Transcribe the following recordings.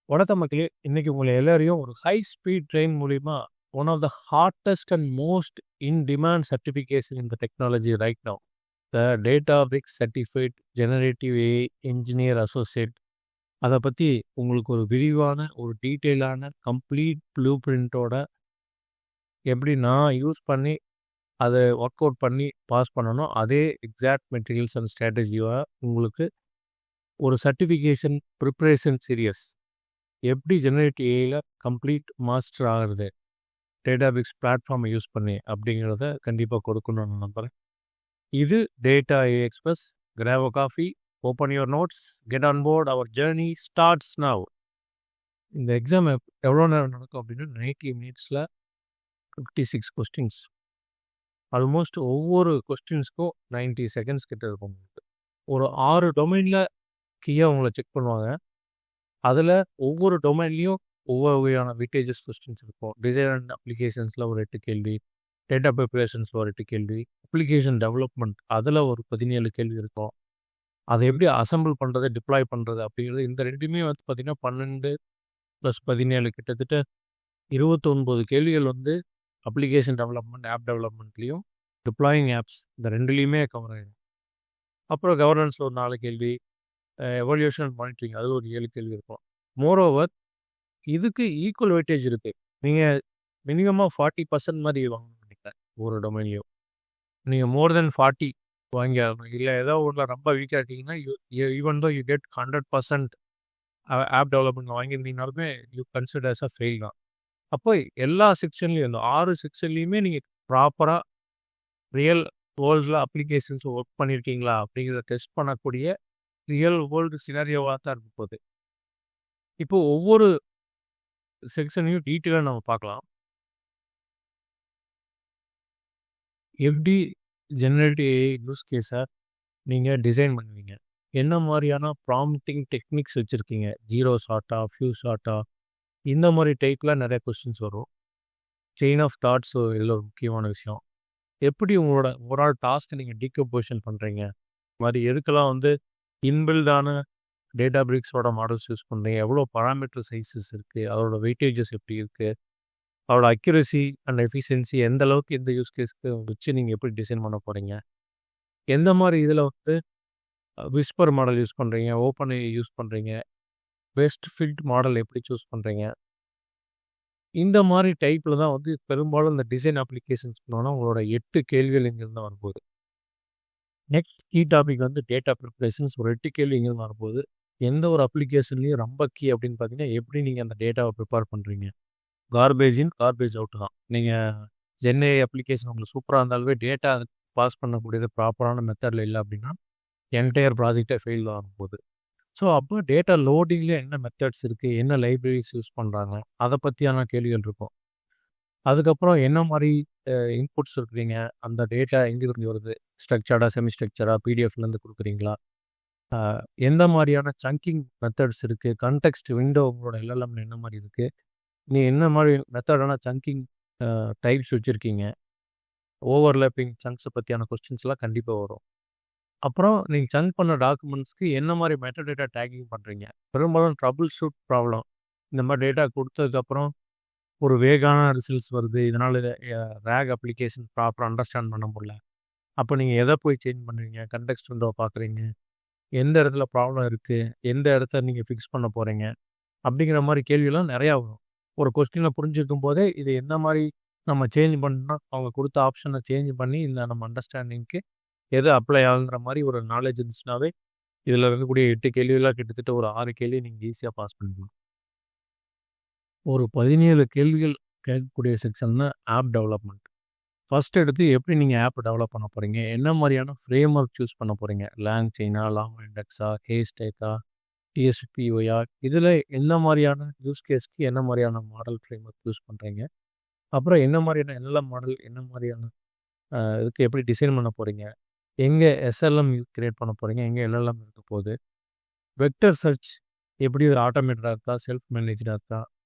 வணக்கம் மக்களே! இன்னைக்கு உங்களை எல்லாரையும் ஒரு ஹை ஸ்பீட் ட்ரெயின் மூலியமா one of the hardest and most in demand certification in the technology right now. The Databricks certified generative AI engineer associate. அத பத்தி உங்களுக்கு ஒரு விரிவான, ஒரு டீட்டெயிலான கம்ப்ளீட் ப்ளூ பிரிண்டோட எப்படி நான் யூஸ் பண்ணி அத ஒர்க் அவுட் பண்ணி பாஸ் பண்ணனோ, அதே எக்ஸாக்ட் மெட்டீரியல்ஸ் அண்ட் ஸ்ட்ராட்டஜியோட உங்களுக்கு ஒரு சர்டிஃபிகேஷன் ப்ரிப்பரேஷன் சீரியஸ். எப்படி ஜெனரேட்டிவ் ஏஐல கம்ப்ளீட் மாஸ்டர் ஆகுறது டேட்டாபிக்ஸ் பிளாட்ஃபார்மை யூஸ் பண்ணி அப்படிங்கிறத கண்டிப்பாக கொடுக்கணும்னு நான் நம்புகிறேன். இது டேட்டா ஏ express. Grab a coffee, open your notes, get on board, our journey starts now. இந்த எக்ஸாம் எவ்வளோ நேரம் நடக்கும் அப்படின்னா 90 மினிட்ஸில் 56 கொஸ்டின்ஸ். ஆல்மோஸ்ட் ஒவ்வொரு கொஸ்டின்ஸ்க்கும் 90 செகண்ட்ஸ் கிட்ட இருக்கும். ஒரு 6 டொமைனில் கீயாக உங்களை செக் பண்ணுவாங்க. அதில் ஒவ்வொரு டொமைன்லேயும் ஒவ்வொரு வகையான வெயிட்டேஜஸ் கொஸ்டின்ஸ் இருக்கும். டிசைன் அண்ட் அப்ளிகேஷன்ஸில் ஒரு 8 கேள்வி, டேட்டா ப்ரிப்பரேஷன்ஸில் ஒரு 8 கேள்வி, அப்ளிகேஷன் டெவலப்மெண்ட் அதில் ஒரு 17 கேள்வி இருக்கும். அதை எப்படி அசம்பிள் பண்ணுறது, டிப்ளாய் பண்ணுறது அப்படிங்கிறது இந்த ரெண்டுமே வந்து பார்த்திங்கன்னா 12 + 17 கிட்டத்தட்ட 29 கேள்விகள் வந்து அப்ளிகேஷன் டெவலப்மெண்ட், ஆப் டெவலப்மெண்ட்லேயும், டிப்ளாயிங் ஆப்ஸ் இந்த ரெண்டுலேயுமே கவர் ஆகிடும். அப்புறம் கவர்னன்ஸ் ஒரு 4 கேள்வி, எவல்யூஷன் அண்ட் மானிட்டரிங் அதில் ஒரு 7 கேள்வி இருக்கும். மோரோவர் இதுக்கு ஈக்குவல் வெயிட்டேஜ் இருக்குது. நீங்கள் மினிமமாக 40% மாதிரி வாங்கணும்னு நினைக்கிறேன் ஒரு டொமைன்லையும். நீங்கள் மோர் தென் 40 வாங்கி ஆகணும். இல்லை ஏதோ ஒன்றில் ரொம்ப வீக்காக இருக்கீங்கன்னா even though you get 100% app development வாங்கியிருந்தீங்கனாலுமே you consider as a fail தான். அப்போ எல்லா செக்ஷன்லையும் இந்த 6 செக்ஷன்லையுமே நீங்கள் ப்ராப்பராக ரியல் வேர்ல்டில் அப்ளிகேஷன்ஸ் ஒர்க் பண்ணியிருக்கீங்களா அப்படிங்கிறத டெஸ்ட் பண்ணக்கூடிய ரியல் வேர்ல்டு சினாரியோவாக தான் இருக்க போகுது. இப்போது ஒவ்வொரு செக்ஷனையும் டீட்டெயிலாக நம்ம பார்க்கலாம். எப்படி ஜெனரேட்டிவ் ஏஐ யூஸ் கேஸை நீங்கள் டிசைன் பண்ணுவீங்க, என்ன மாதிரியான ப்ராம்ப்டிங் டெக்னிக்ஸ் வச்சுருக்கீங்க, ஜீரோ ஷார்ட்டா, ஃபியூ ஷார்ட்டா, இந்த மாதிரி டைப்பில் நிறைய கொஸ்டின்ஸ் வரும். செயின் ஆஃப் தாட்ஸ் இதில் ஒரு முக்கியமான விஷயம். எப்படி உங்களோட ஒரு ஆள் டாஸ்க்கை நீங்கள் டீகம்போசிஷன் பண்ணுறீங்க, மாதிரி எதுக்கெல்லாம் வந்து இன்பில்டான டேட்டா பிரிக்ஸோட மாடல்ஸ் யூஸ் பண்ணுறீங்க, எவ்வளோ பராமீட்டர் சைஸஸ் இருக்குது, அதோட வெயிட்டேஜஸ் எப்படி இருக்குது, அதோட அக்யூரசி அண்ட் எஃபிஷியன்சி எந்த அளவுக்கு இந்த யூஸ் கேஸ்க்கு வச்சு நீங்கள் எப்படி டிசைன் பண்ண போகிறீங்க, எந்த மாதிரி இதில் வந்து விஸ்பர் மாடல் யூஸ் பண்ணுறீங்க, ஓப்பன் ஏஐ யூஸ் பண்ணுறீங்க, பெஸ்ட் ஃபிட் மாடல் எப்படி சூஸ் பண்ணுறீங்க, இந்த மாதிரி டைப்பில் தான் வந்து பெரும்பாலும் இந்த டிசைன் அப்ளிகேஷன்ஸ் பண்ணோன்னா உங்களோட 8 கேள்விகள் இங்கேருந்து தான் வரும்போது. நெக்ஸ்ட் கீ டாபிக் வந்து டேட்டா ப்ரிப்பரேஷன்ஸ் ஒரு 8 கேள்வி இங்கேருந்து வரும்போது. எந்த ஒரு அப்ளிகேஷன்லையும் ரொம்ப கீ அப்படின்னு பார்த்தீங்கன்னா எப்படி நீங்கள் அந்த டேட்டாவை ப்ரிப்பேர் பண்ணுறீங்க. கார்பேஜ் இன் கார்பேஜ் அவுட் தான். நீங்கள் ஜென்ஏ அப்ளிகேஷன் உங்களுக்கு சூப்பராக இருந்தாலுமே டேட்டா பாஸ் பண்ணக்கூடியது ப்ராப்பரான மெத்தடில் இல்லை அப்படின்னா என்டையர் ப்ராஜெக்டே ஃபெயில் தான் ஆகும்போது. ஸோ அப்போ டேட்டா லோடிங்கில் என்ன மெத்தட்ஸ் இருக்குது, என்ன லைப்ரரிஸ் யூஸ் பண்ணுறாங்க, அதை பற்றியான கேள்விகள் இருக்கும். அதுக்கப்புறம் என்ன மாதிரி இன்புட்ஸ் இருக்கிறீங்க, அந்த டேட்டா எங்கேருந்து வருது, ஸ்ட்ரக்சர்டாக, செமி ஸ்ட்ரக்சராக, பிடிஎஃப்லேருந்து கொடுக்குறீங்களா, எந்த மாதிரியான சங்கிங் மெத்தட்ஸ் இருக்குது, கன்டெக்ஸ்ட் விண்டோ உங்களோட எல்எல்எம்ல என்ன மாதிரி இருக்குது, நீ என்ன மாதிரி மெத்தடான சங்கிங் டைப்ஸ் வச்சுருக்கீங்க, ஓவர்லேப்பிங் சங்க்ஸை பற்றியான கொஸ்டின்ஸ்லாம் கண்டிப்பாக வரும். அப்புறம் நீங்கள் சங்க் பண்ண டாக்குமெண்ட்ஸ்க்கு என்ன மாதிரி மெட்டடேட்டா டேக்கிங் பண்ணுறீங்க. பெரும்பாலும் ட்ரபிள் ஷூட் ப்ராப்ளம் இந்த மாதிரி டேட்டா கொடுத்ததுக்கப்புறம் ஒரு வேகான ரிசல்ட்ஸ் வருது, இதனால் ரேக் அப்ளிகேஷன் ப்ராப்பராக அண்டர்ஸ்டாண்ட் பண்ண முடியல. அப்போ நீங்கள் எதை போய் சேஞ்ச் பண்ணுறீங்க, கன்டெக்ஸ்ட் விண்டோவை பார்க்குறீங்க, எந்த இடத்துல ப்ராப்ளம் இருக்குது, எந்த இடத்த நீங்கள் ஃபிக்ஸ் பண்ண போகிறீங்க, அப்படிங்கிற மாதிரி கேள்வியெல்லாம் நிறையா வரும். ஒரு கொஸ்டினை புரிஞ்சுக்கும் போதே இது எந்த மாதிரி நம்ம சேஞ்ச் பண்ணால் அவங்க கொடுத்த ஆப்ஷனை சேஞ்ச் பண்ணி இந்த நம்ம அண்டர்ஸ்டாண்டிங்க்கு எது அப்ளை ஆகுங்கிற மாதிரி ஒரு நாலேஜ் இருந்துச்சுனாவே இதில் இருக்கக்கூடிய 8 கேள்வியெல்லாம் கிட்டத்தட்ட ஒரு 6 கேள்வி நீங்கள் ஈஸியாக பாஸ் பண்ணிக்கலாம். ஒரு 17 கேள்விகள் கேட்கக்கூடிய செக்ஷன் தான் ஆப் டெவலப்மெண்ட். ஃபஸ்ட் எடுத்து எப்படி நீங்கள் ஆப் டெவலப் பண்ண போகிறீங்க, என்ன மாதிரியான ஃப்ரேம் ஒர்க் சூஸ் பண்ண போகிறீங்க, லாங் செயினா, லாங் இண்டெக்ஸா, ஹேஸ்டேக்கா, டிஎஸ்பிஓயா, இதில் என்ன மாதிரியான யூஸ் கேஸ்க்கு என்ன மாதிரியான மாடல் ஃப்ரேம் ஒர்க் யூஸ் பண்ணுறீங்க, அப்புறம் என்ன மாதிரியான எல்எம் மாடல், என்ன மாதிரியான இதுக்கு எப்படி டிசைன் பண்ண போகிறீங்க, எங்கே எஸ்எல்எம் கிரியேட் பண்ண போகிறீங்க, எங்கே எல்எல்எம் இருக்க போகுது, வெக்டர் சர்ச் எப்படி ஒரு ஆட்டோமேட்டடாக இருக்கா, செல்ஃப் மேனேஜாக இருக்கா,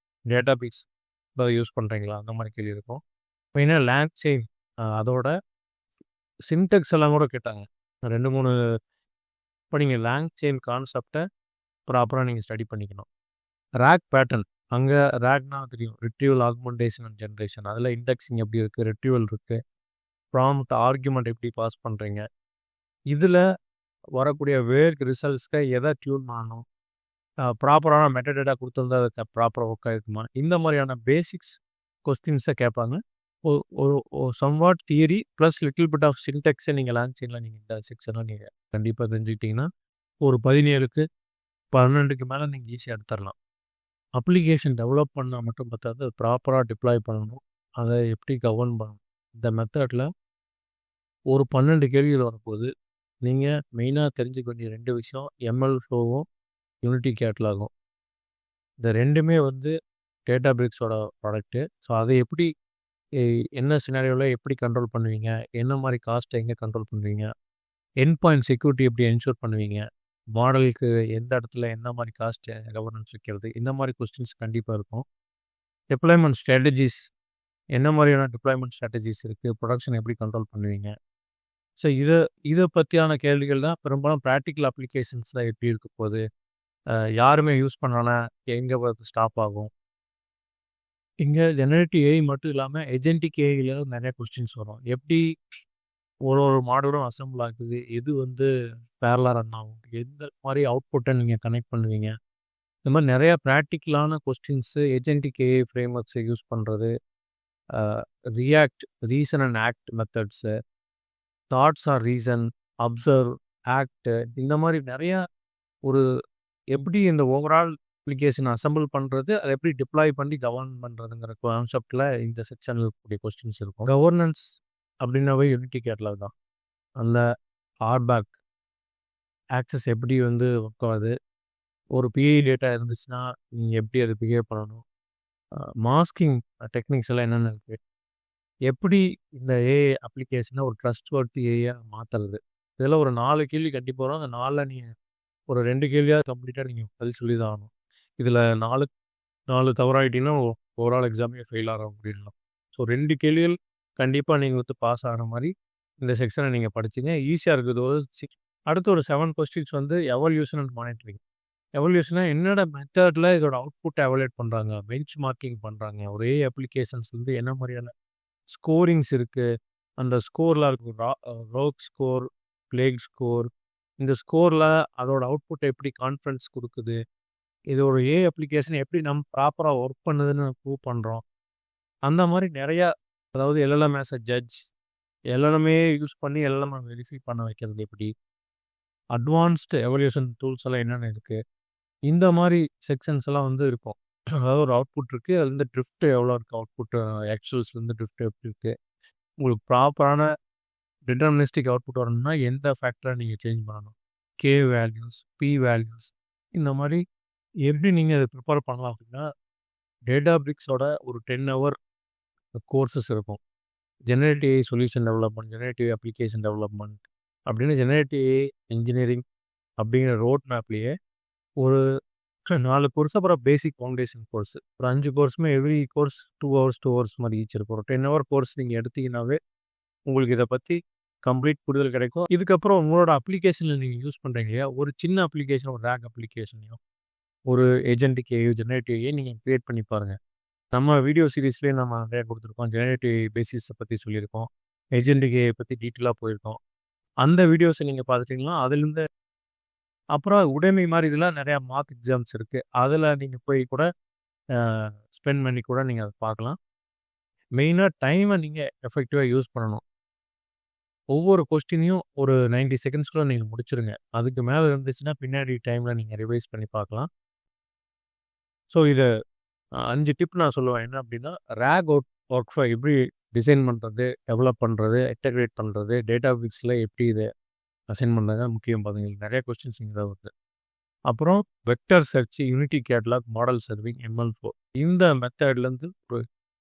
டேட்டா பேஸ் யூஸ் பண்ணுறீங்களா, அந்த மாதிரி கேள்வி இருக்கும். மெயினாக லேங் செயின் அதோட சின்டெக்ஸ் எல்லாம் கூட கேட்டாங்க 2-3. இப்போ நீங்கள் லேங் செயின் கான்செப்டை ப்ராப்பராக நீங்கள் ஸ்டடி பண்ணிக்கணும். ரேக் பேட்டர்ன் அங்கே ரேக்னா தெரியும், ரிட்ரீவல் ஆக்மெண்டேஷன் அண்ட் ஜென்ரேஷன். அதில் இண்டெக்ஸிங் எப்படி இருக்குது, ரிட்ரீவல் இருக்குது, ப்ராம்ப்ட் ஆர்குமெண்ட் எப்படி பாஸ் பண்ணுறீங்க, இதில் வரக்கூடிய வேர்க் ரிசல்ட்ஸ்க்கு எதை டியூன் பண்ணணும், ப்ராப்பரான மெட்டடேட்டா கொடுத்துருந்தா அதுக்கு ப்ராப்பராக ஒர்க் ஆகிருக்குமா, இந்த மாதிரியான பேசிக்ஸ் கொஸ்டின்ஸை கேட்பாங்க. ஒரு somewhat theory plus little bit of சின்டெக்ஸை நீங்கள் லான்ச்சிங்கில் நீங்கள் இந்த செக்ஷனில் நீங்கள் கண்டிப்பாக தெரிஞ்சுக்கிட்டிங்கன்னா ஒரு 17க்கு 12க்கு மேலே நீங்கள் ஈஸியாக எடுத்துடலாம். அப்ளிகேஷன் டெவலப் பண்ணால் மட்டும் பார்த்தாது, அது ப்ராப்பராக டிப்ளாய் பண்ணணும், அதை எப்படி கவர்ன் பண்ணணும். இந்த மெத்தடில் ஒரு 12 கேள்விகள் வரப்போகுது. நீங்கள் மெயினாக தெரிஞ்சுக்க வேண்டிய 2 விஷயம், எம்எல் ஃப்ளோவும் யூனிட்டி கேட்லாகும். இந்த ரெண்டுமே வந்து டேட்டாபிரிக்ஸோட ப்ராடக்ட்டு. ஸோ அதை எப்படி என்ன சினாரியோவில் எப்படி கண்ட்ரோல் பண்ணுவீங்க, என்ன மாதிரி காஸ்ட்டை எங்கே கண்ட்ரோல் பண்ணுவீங்க, எண்ட் பாயிண்ட் செக்யூரிட்டி எப்படி என்ஷூர் பண்ணுவீங்க, மாடலுக்கு எந்த இடத்துல எந்த மாதிரி காஸ்ட் கவர்னன்ஸ் வைக்கிறது, இந்த மாதிரி கொஸ்டின்ஸ் கண்டிப்பாக இருக்கும். டிப்ளாய்மெண்ட் ஸ்ட்ராட்டஜிஸ், என்ன மாதிரியான டிப்ளாய்மெண்ட் ஸ்ட்ராட்டஜிஸ் இருக்குது, ப்ரொடக்ஷன் எப்படி கண்ட்ரோல் பண்ணுவீங்க. ஸோ இதை பற்றியான கேள்விகள் தான் பெரும்பாலும் ப்ராக்டிக்கல் அப்ளிகேஷன்ஸில் எப்படி இருக்க போகுது, யாருமே யூஸ் பண்ணானா எங்கே ஸ்டாப் ஆகும். இங்கே ஜெனரேட்டிவ் ஏஐ மட்டும் இல்லாமல் ஏஜென்டிக் ஏஐயில் நிறைய கொஸ்டின்ஸ் வரும். எப்படி ஒரு மாடலும் அசம்பிள் ஆகுது, எது வந்து பேரலாக ரன் ஆகும், எந்த மாதிரி அவுட்புட்டை நீங்கள் கனெக்ட் பண்ணுவீங்க, இந்த மாதிரி நிறையா ப்ராக்டிக்கலான கொஸ்டின்ஸு ஏஜென்டிக் ஏஐ ஃப்ரேம் ஒர்க்ஸை யூஸ் பண்ணுறது, react, reason and act methods, thoughts or reason, observe, act, இந்த மாதிரி நிறையா ஒரு எப்படி இந்த ஓவரால் அப்ளிகேஷன் அசம்பிள் பண்ணுறது, அதை எப்படி டிப்ளாய் பண்ணி கவர்ன் பண்ணுறதுங்கிற கான்செப்டில் இந்த செக்ஷனில் இருக்கக்கூடிய கொஸ்டின்ஸ் இருக்கும். கவர்னன்ஸ் அப்படின்னாவே யூனிட்டி கேட்லாக் தான். அந்த ஆர்பேக் ஆக்சஸ் எப்படி வந்து ஒர்க் ஆகுது, ஒரு பிஐ டேட்டா இருந்துச்சுன்னா நீங்கள் எப்படி அதை பிஹேவ் பண்ணணும், மாஸ்கிங் டெக்னிக்ஸ் எல்லாம் என்னென்ன இருக்குது, எப்படி இந்த ஏஐ அப்ளிகேஷனை ஒரு ட்ரஸ்ட் வர்த்தி ஏஐயாக மாற்றுறது. இதெல்லாம் ஒரு 4 கேள்வி கண்டிப்பாக வரும். அந்த 4ல் நீங்கள் ஒரு 2 கேள்வியாக கம்ப்ளீட்டாக நீங்கள் பதில் சொல்லி தான் ஆகணும். இதில் 4 தவறாயிட்டீங்கன்னா ஓவரால் எக்ஸாமே ஃபெயில் ஆக முடியலாம். ஸோ 2 கேள்விகள் கண்டிப்பாக நீங்கள் வந்து பாஸ் ஆகிற மாதிரி இந்த செக்ஷனை நீங்கள் படிச்சிங்க, ஈஸியாக இருக்குது. அடுத்து ஒரு 7 கொஸ்டின்ஸ் வந்து எவல்யூஷன் அண்ட் மானிட்டரிங். எவல்யூஷனா என்னோட மெத்தடில் இதோட அவுட்புட்டை எவலேட் பண்ணுறாங்க, பெஞ்ச் மார்க்கிங் பண்ணுறாங்க, ஒரே அப்ளிகேஷன்ஸ் வந்து என்ன மாதிரியான ஸ்கோரிங்ஸ் இருக்குது, அந்த ஸ்கோரில் இருக்கும் ரோக் ஸ்கோர், பிளேக் ஸ்கோர், இந்த ஸ்கோரில் அதோட அவுட்புட்டை எப்படி கான்ஃபிடன்ஸ் கொடுக்குது, இது ஒரு ஏஐ அப்ளிகேஷன் எப்படி நம்ம ப்ராப்பராக ஒர்க் பண்ணுதுன்னு ப்ரூவ் பண்ணுறோம். அந்த மாதிரி நிறையா, அதாவது எல்எல்எம் ஆஸ் அ ஜட்ஜ், எல்எல்எம்ஏ யூஸ் பண்ணி எல்எல்எம் வெரிஃபை பண்ண வைக்கிறது எப்படி, அட்வான்ஸ்டு எவல்யூஷன் டூல்ஸ் எல்லாம் என்னென்ன இருக்குது, இந்த மாதிரி செக்ஷன்ஸ் எல்லாம் வந்து இருக்கும். அதாவது ஒரு அவுட்புட் இருக்குது, அதுலேருந்து ட்ரிஃப்ட் எவ்வளோ இருக்குது, அவுட்புட் ஆக்சுவல்ஸ்லேருந்து ட்ரிஃப்ட் எப்படி இருக்குது, உங்களுக்கு ப்ராப்பரான டிட்டர்மினிஸ்டிக் அவுட்புட் வரணும்னா எந்த ஃபேக்டரை நீங்கள் சேஞ்ச் பண்ணணும், கே வேல்யூஸ், பி வேல்யூஸ், இந்த மாதிரி எப்படி நீங்கள் அதை ப்ரிப்பேர் பண்ணலாம் அப்படின்னா டேட்டாபிரிக்ஸோட ஒரு 10 hour கோர்சஸ் இருக்கும். Generative AI solution development, generative application development அப்படின்னு ஜெனரேட்டிவ் ஏஐ இன்ஜினியரிங் அப்படிங்கிற ரோட் மேப்லேயே ஒரு 4 கோர்ஸ், அப்புறம் பேசிக் ஃபவுண்டேஷன் கோர்ஸ், ஒரு 5 கோர்ஸுமே எவ்ரி கோர்ஸ் 2 hours 2 hours மாதிரி ஈச் இருக்கும். ஒரு 10 hour கோர்ஸ் நீங்கள் எடுத்தீங்கன்னாவே உங்களுக்கு இதை பற்றி கம்ப்ளீட் புரிதல் கிடைக்கும். இதுக்கப்புறம் உங்களோட அப்ளிகேஷனில் நீங்கள் யூஸ் பண்ணுறீங்க இல்லையா, ஒரு சின்ன அப்ளிகேஷன், ஒரு ரேக் அப்ளிகேஷனையும் ஒரு ஏஜென்டிக் ஏஐ, ஜெனரேட்டிவ் ஏஐ நீங்கள் க்ரியேட் பண்ணி பாருங்கள். நம்ம வீடியோ சீரீஸ்லேயே நம்ம நிறையா கொடுத்துருக்கோம். ஜெனரேட்டிவ் ஏஐ பேசிஸை பற்றி சொல்லியிருக்கோம், ஏஜென்டிக் ஏஐ பற்றி டீட்டெயிலாக போயிருக்கோம். அந்த வீடியோஸை நீங்கள் பார்த்துட்டிங்கன்னா அதுலேருந்து அப்புறம் உடைமை மாதிரி இதெல்லாம் நிறையா மார்க் எக்ஸாம்ஸ் இருக்குது, அதில் நீங்கள் போய் கூட ஸ்பெண்ட் பண்ணி கூட நீங்கள் அதை பார்க்கலாம். மெயினாக டைமை நீங்கள் எஃபெக்டிவாக யூஸ் பண்ணணும். ஒவ்வொரு கொஸ்டினையும் ஒரு 90 செகண்ட்ஸ்குள்ளே நீங்கள் முடிச்சிருங்க. அதுக்கு மேலே இருந்துச்சுன்னா பின்னாடி டைமில் நீங்கள் ரிவைஸ் பண்ணி பார்க்கலாம். ஸோ இதை 5 டிப் நான் சொல்லுவேன். என்ன அப்படின்னா, ரேக் ஒர்க் ஃப்ளோ எப்படி டிசைன் பண்ணுறது, டெவலப் பண்ணுறது, இன்டெகிரேட் பண்ணுறது, டேட்டாபிக்ஸில் எப்படி இதை அசைன் பண்ணுறது முக்கியம். பார்த்தீங்கன்னா நிறைய கொஸ்டின்ஸ் இங்கே தான் வருது. அப்புறம் vector search, Unity Catalog, model serving, எம்எல்4, இந்த மெத்தட்லேருந்து ஒரு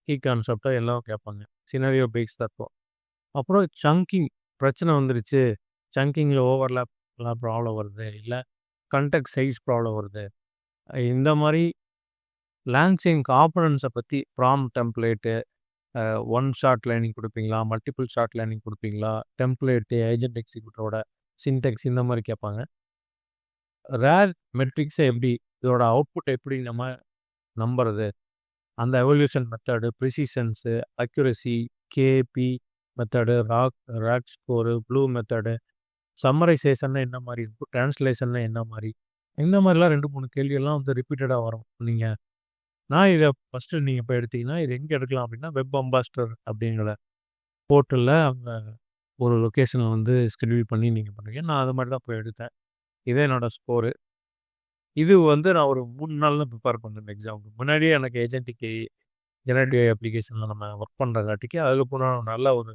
கீ கான்செப்டாக எல்லாம் கேட்பாங்க. சினாரியோ பேஸ் தான் இருக்கும். அப்புறம் சங்கிங் பிரச்சனை வந்துருச்சு, சங்கிங்கில் ஓவர்லேப்லாம் ப்ராப்ளம் வருது, இல்லை கண்டெக்ட் சைஸ் ப்ராப்ளம் வருது, இந்த மாதிரி லான்ச்சிங் காம்பனன்ஸை பற்றி prompt template, one short learning கொடுப்பீங்களா, மல்டிபிள் ஷார்ட் லேர்னிங் கொடுப்பீங்களா, டெம்ப்ளேட்டு, ஏஜென்ட் எக்ஸிக்யூட்டரோட சின்டெக்ஸ், இந்த மாதிரி கேட்பாங்க. ரேர் மெட்ரிக்ஸை எப்படி, இதோட அவுட்புட் எப்படி நம்ம நம்புறது, அந்த எவல்யூஷன் மெத்தடு, ப்ரிசிஷன்ஸு, அக்யூரசி, கேபி method, ROUGE score, BLEU method, சம்மரைசேஷன்னா என்ன மாரி இருக்கும், டிரான்ஸ்லேஷன்னா என்ன மாரி, இந்த மாதிரிலாம் 2, 3 கேள்வியெல்லாம் வந்து ரிப்பீட்டடா வரும். நான் இதை ஃபஸ்ட்டு நீங்கள் இப்போ எடுத்தீங்கன்னா, இது எங்கே எடுக்கலாம் அப்படின்னா, வெப் அம்பாஸ்டர் அப்படிங்கிற போர்ட்டலில் அவங்க ஒரு லொக்கேஷனை வந்து ஸ்கெடியூல் பண்ணி நீங்கள் பண்ணுவீங்க. நான் அது மாதிரி தான் போய் எடுத்தேன். இதே என்னோடய ஸ்கோரு. இது வந்து நான் ஒரு 3 நாள் தான் ப்ரிப்பேர் பண்ணேன் எக்ஸாமுக்கு. முன்னாடியே எனக்கு ஏஜென்டிக் ஜெனரேட்டிவ் ஏஐ அப்ளிகேஷனில் நம்ம ஒர்க் பண்ணுறங்காட்டிக்கு அதுக்கப்புறம் நல்ல ஒரு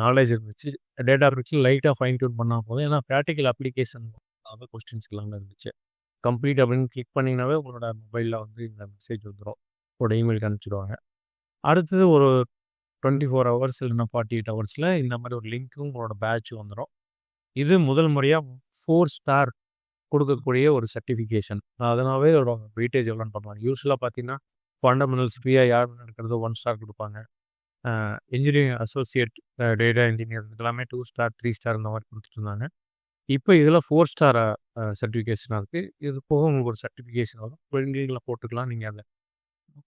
நாலேஜ் இருந்துச்சு. டேட்டாபிக்ஸில் லைட்டாக ஃபைன் டியூன் பண்ணால் போதும். ஏன்னா ப்ராக்டிக்கல் அப்ளிகேஷன் கொஸ்டின்ஸ் எல்லாமே இருந்துச்சு. கம்ப்ளீட் அப்படின்னு கிளிக் பண்ணிங்கனாவே உங்களோட மொபைலில் வந்து இந்த மெசேஜ் வந்துடும். உங்களோட இமெயிலுக்கு அனுப்பிச்சிடுவாங்க. அடுத்தது ஒரு 24 ஹவர்ஸ் இல்லைன்னா 48 ஹவர்ஸில் இந்த மாதிரி ஒரு லிங்க்கும் உங்களோட பேட்சும் வந்துடும். இது முதல் முறையாக 4 ஸ்டார் கொடுக்கக்கூடிய ஒரு சர்டிஃபிகேஷன். அதனாவே இதோட வெயிட்டேஜ் எவ்வளோன்னு பார்ப்பாங்க. யூஸ்வலாக பார்த்தீங்கன்னா ஃபண்டமெண்டல்ஸ் ஃப்ரீயாக யார் எடுக்கிறதோ 1 ஸ்டார் கொடுப்பாங்க. இன்ஜினியரிங் அசோசியேட், டேட்டா இன்ஜினியர் இதெல்லாமே 2 ஸ்டார் 3 ஸ்டார் இந்த மாதிரி கொடுத்துட்டு இருந்தாங்க. இப்போ இதில் 4 ஸ்டார் சர்டிஃபிகேஷனாக இருக்குது. இது போக உங்களுக்கு ஒரு சர்டிஃபிகேஷன் வரும். லிங்கில் போட்டுக்கலாம். நீங்கள் அதை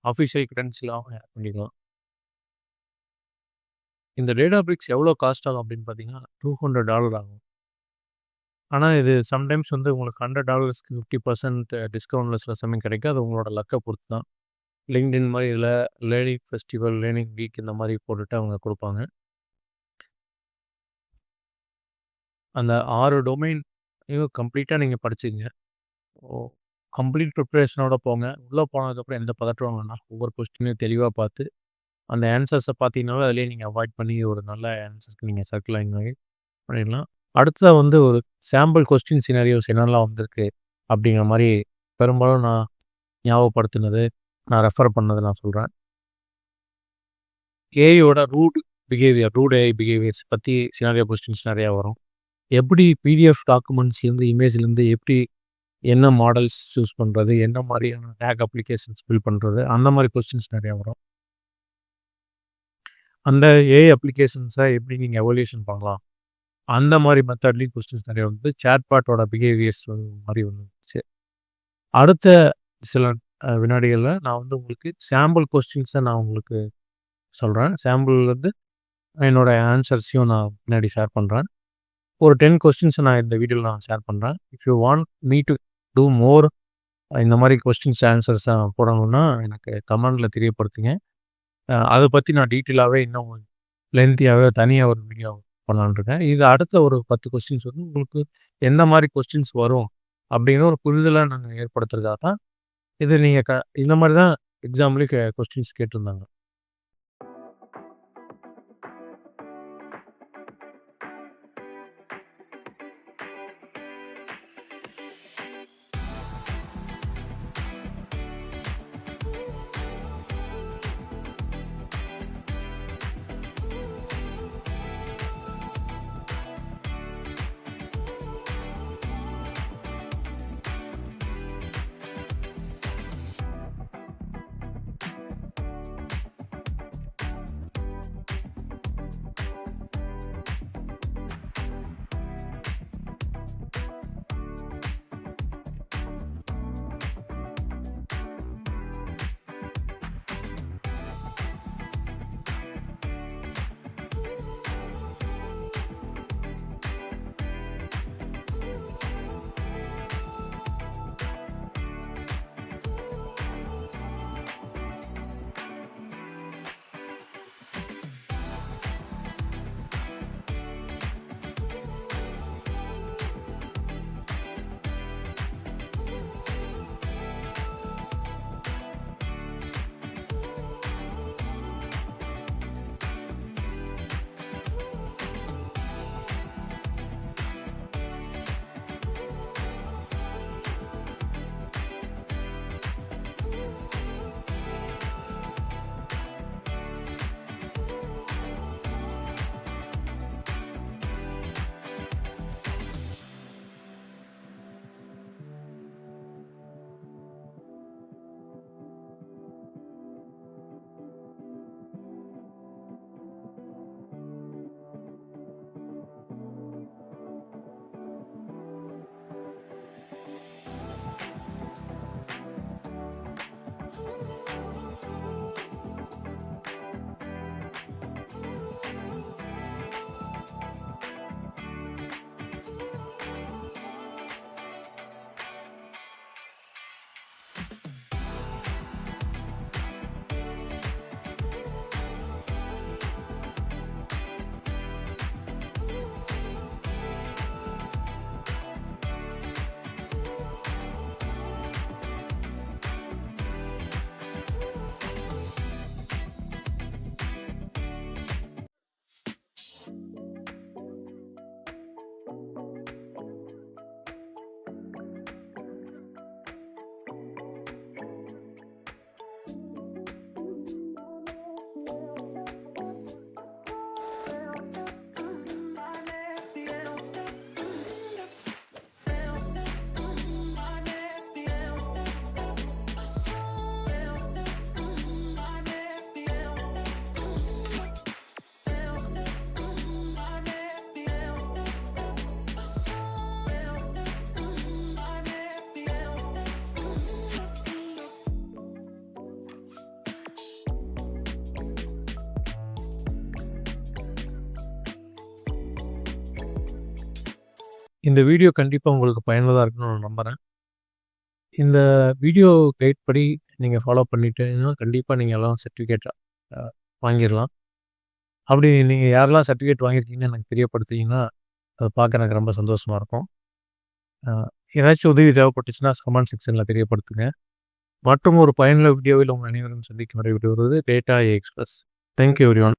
அஃபிஷியல் கிரெடென்ஷியலாகவும் ஆட் பண்ணிக்கலாம். இந்த டேட்டாபிரிக்ஸ் எவ்வளோ காஸ்ட் ஆகும் அப்படின்னு பார்த்தீங்கன்னா $200 ஆகும். ஆனால் இது சம்டைம்ஸ் வந்து உங்களுக்கு $100க்கு 50% டிஸ்கவுண்ட்டில் சில சமயம் கிடைக்கும். அது உங்களோட லக்கை பொறுத்து தான். லிங்க்டின் மாதிரி இதில் லேர்னிங் ஃபெஸ்டிவல், லேர்னிங் வீக் இந்த மாதிரி போட்டுட்டு அவங்க கொடுப்பாங்க. அந்த 6 டொமைனையும் கம்ப்ளீட்டாக நீங்கள் படிச்சுங்க. கம்ப்ளீட் ப்ரிப்பரேஷனோட போங்க. உள்ளே போனதுக்கப்புறம் எந்த பதற்றம் வேணாம். ஒவ்வொரு கொஸ்டினையும் தெளிவாக பார்த்து அந்த ஆன்சர்ஸை பார்த்தீங்கன்னாவே அதிலே நீங்கள் அவாய்ட் பண்ணி ஒரு நல்ல ஆன்சருக்கு நீங்கள் சர்க்கிள் ஆகி பண்ணிடலாம். அடுத்ததாக வந்து ஒரு சாம்பிள் கொஸ்டின் சினாரியோஸ் என்னெல்லாம் வந்திருக்கு அப்படிங்கிற மாதிரி பெரும்பாலும் நான் ஞாபகப்படுத்தினது, நான் ரெஃபர் பண்ணது நான் சொல்கிறேன். ஏஐயோட ரூட் ஏஐ பிஹேவியர்ஸ் பற்றி சினாரியோ கொஸ்டின்ஸ் நிறையா வரும். எப்படி பிடிஎஃப் டாக்குமெண்ட்ஸ்லேருந்து இமேஜ்லேருந்து எப்படி என்ன மாடல்ஸ் சூஸ் பண்ணுறது, என்ன மாதிரியான டேக் அப்ளிகேஷன்ஸ் ஃபில் பண்ணுறது, அந்த மாதிரி கொஸ்டின்ஸ் நிறையா வரும். அந்த ஏஐ அப்ளிகேஷன்ஸை எப்படி நீங்கள் எவல்யூஷன் பண்ணலாம், அந்த மாதிரி மெத்தட்லேயும் கொஸ்டின்ஸ் நிறையா வந்து சேட்பாட்டோட பிஹேவியர்ஸ் மாதிரி வந்துச்சு. அடுத்த சில வினாடிகளில் நான் வந்து உங்களுக்கு சாம்பிள் கொஸ்டின்ஸை நான் உங்களுக்கு சொல்கிறேன். சாம்பிள் வந்து என்னோடய ஆன்சர்ஸையும் நான் பின்னாடி ஷேர் பண்ணுறேன். ஒரு 10 கொஸ்டின்ஸை நான் இந்த வீடியோவில் நான் ஷேர் பண்ணுறேன். If you want me to do more இந்த மாதிரி கொஸ்டின்ஸ் ஆன்சர்ஸ் போடணுன்னா எனக்கு கமெண்டில் தெரியப்படுத்துங்க. அதை பற்றி நான் டீட்டெயிலாகவே இன்னும் லென்த்தியாகவே தனியாக ஒரு வீடியோ பண்ணலான்னு இருக்கேன். இது அடுத்த ஒரு 10 கொஸ்டின்ஸ் வந்து உங்களுக்கு எந்த மாதிரி கொஸ்டின்ஸ் வரும் அப்படிங்கிற ஒரு புரிதலை நாங்கள் ஏற்படுத்துறதுக்காக தான் இது. நீங்கள் இந்த மாதிரி தான் எக்ஸாம்லேயே கொஸ்டின்ஸ் கேட்டிருந்தாங்க. இந்த வீடியோ கண்டிப்பாக உங்களுக்கு பயனுள்ளதாக இருக்குன்னு நான் நம்புகிறேன். இந்த வீடியோ கைட் படி நீங்கள் ஃபாலோ பண்ணிட்டீங்கன்னா கண்டிப்பாக நீங்கள் எல்லாம் சர்டிஃபிகேட் வாங்கிடலாம். அப்படி நீங்கள் யாரெல்லாம் சர்டிஃபிகேட் வாங்கியிருக்கீங்கன்னு எனக்கு தெரியப்படுத்திங்கன்னா அதை பார்க்க எனக்கு ரொம்ப சந்தோஷமாக இருக்கும். ஏதாச்சும் உதவி தேவைப்பட்டுச்சுன்னா கமெண்ட் செக்ஷனில் தெரியப்படுத்துங்க. மற்றும் ஒரு பயனுள்ள வீடியோவில் உங்கள் அனைவரும் சந்திக்கும் வரை விடுவது டேட்டா எக்ஸ்பிரஸ். Thank you everyone.